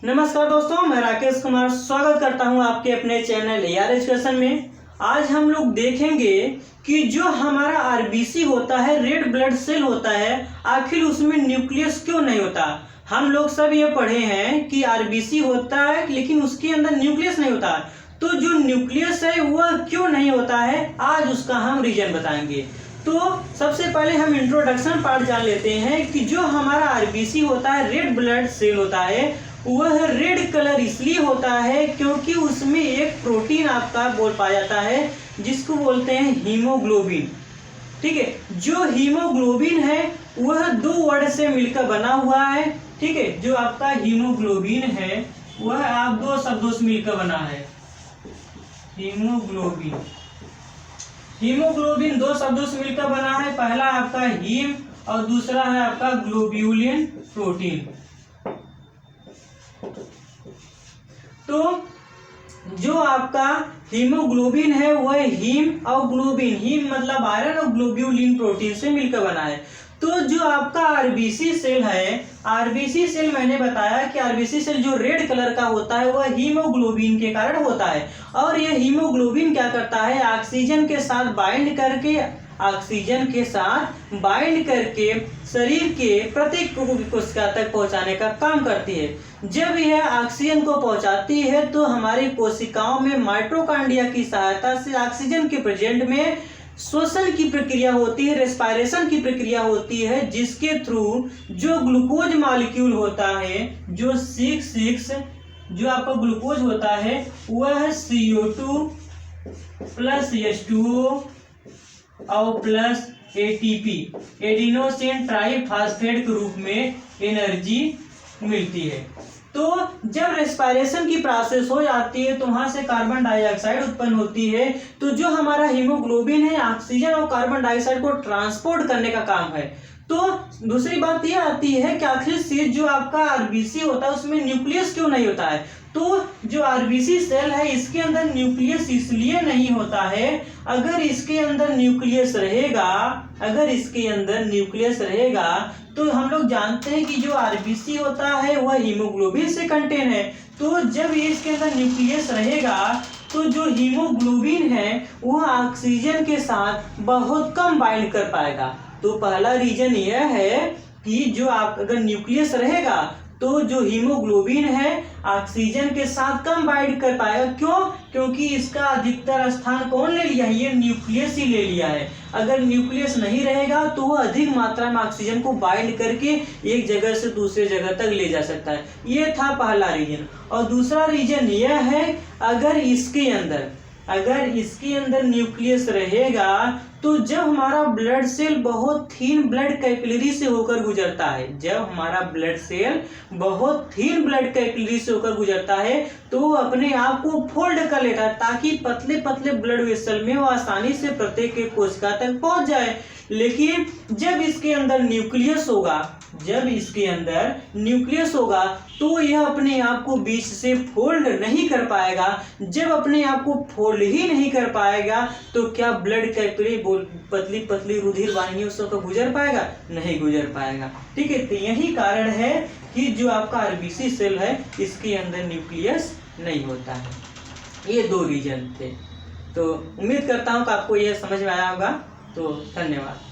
नमस्कार दोस्तों, मैं राकेश कुमार स्वागत करता हूं आपके अपने चैनल AR एजुकेशन में। आज हम लोग देखेंगे कि जो हमारा आरबीसी होता है, रेड ब्लड सेल होता है, आखिर उसमें न्यूक्लियस क्यों नहीं होता। हम लोग सब ये पढ़े हैं कि आरबीसी होता है लेकिन उसके अंदर न्यूक्लियस नहीं होता। तो जो न्यूक्लियस है वह क्यों नहीं होता है, आज उसका हम रीजन बताएंगे। तो सबसे पहले हम इंट्रोडक्शन पार्ट जान लेते हैं कि जो हमारा आरबीसी होता है, रेड ब्लड सेल होता है, वह रेड कलर इसलिए होता है क्योंकि उसमें एक प्रोटीन आपका बोल पाया जाता है जिसको बोलते हैं हीमोग्लोबिन। ठीक है, जो हीमोग्लोबिन है वह दो वर्ड से मिलकर बना हुआ है। ठीक है, जो आपका हीमोग्लोबिन है वह आप दो शब्दों से मिलकर बना है। हीमोग्लोबिन, हीमोग्लोबिन दो शब्दों से मिलकर बना है। पहला आपका हीम और दूसरा है आपका ग्लोब्यूलिन प्रोटीन। तो जो आपका हीमोग्लोबिन है वह हीम और ग्लोबिन, हीम मतलब आयरन और ग्लोब्यूलिन प्रोटीन से मिलकर बना है। तो जो आपका आरबीसी सेल है, आरबीसी सेल मैंने बताया कि आरबीसी सेल जो रेड कलर का होता है वह हीमोग्लोबिन के कारण होता है। और यह हीमोग्लोबिन क्या करता है, ऑक्सीजन के साथ बाइंड करके शरीर के प्रत्येक कोशिका तक पहुंचाने का काम करती है। जब यह ऑक्सीजन को पहुंचाती है तो हमारी कोशिकाओं में माइटोकॉन्ड्रिया की सहायता से ऑक्सीजन के प्रेजेंट में श्वसन की प्रक्रिया होती है, रेस्पिरेशन की प्रक्रिया होती है, जिसके थ्रू जो ग्लूकोज मॉलिक्यूल होता है, जो 6 जो आपका ग्लूकोज होता है वह CO2 प्लस H2O और प्लस ATP, एडिनोसिन ट्राइफॉस्फेट के रूप में एनर्जी मिलती है। तो जब रेस्पिरेशन की प्रोसेस हो जाती है तो वहां से कार्बन डाइऑक्साइड उत्पन्न होती है। तो जो हमारा हीमोग्लोबिन है ऑक्सीजन और कार्बन डाइऑक्साइड को ट्रांसपोर्ट करने का काम है। तो दूसरी बात यह आती है कि आखिर से जो आपका आरबीसी होता है उसमें न्यूक्लियस क्यों नहीं होता है। तो जो आरबीसी सेल है इसके अंदर न्यूक्लियस इसलिए नहीं होता है, अगर इसके अंदर न्यूक्लियस रहेगा तो हम लोग जानते हैं कि जो आरबीसी होता है वह हीमोग्लोबिन से कंटेन है। तो जब इसके अंदर न्यूक्लियस रहेगा तो जो हीमोग्लोबिन है वह ऑक्सीजन के साथ बहुत कम बाइंड कर पाएगा। तो पहला रीजन यह है कि जो आप अगर न्यूक्लियस रहेगा तो जो हीमोग्लोबिन है ऑक्सीजन के साथ कम बाइंड कर पाएगा। क्यों? क्योंकि इसका अधिकतर स्थान कौन ले लिया है, ये न्यूक्लियस ही ले लिया है। अगर न्यूक्लियस नहीं रहेगा तो वह अधिक मात्रा में ऑक्सीजन को बाइंड करके एक जगह से दूसरे जगह तक ले जा सकता है। ये था पहला रीजन। और दूसरा रीजन यह है, अगर इसके अंदर न्यूक्लियस रहेगा तो जब हमारा ब्लड सेल बहुत थीन ब्लड कैपिलरी से होकर गुजरता है, तो वो अपने आप को फोल्ड कर लेता है ताकि पतले पतले ब्लड वेसल में वो आसानी से प्रत्येक कोशिका तक पहुंच जाए। लेकिन जब इसके अंदर न्यूक्लियस होगा तो यह अपने आप को बीच से फोल्ड नहीं कर पाएगा। जब अपने आप को फोल्ड ही नहीं कर पाएगा तो क्या ब्लड कैपिलरी पतली पतली रुधिर वाहिनियों से गुजर पाएगा? नहीं गुजर पाएगा। ठीक है, तो यही कारण है कि जो आपका आरबीसी सेल है इसके अंदर न्यूक्लियस नहीं होता है। ये दो रीजन थे। तो उम्मीद करता हूँ कि आपको यह समझ में आया होगा। तो धन्यवाद।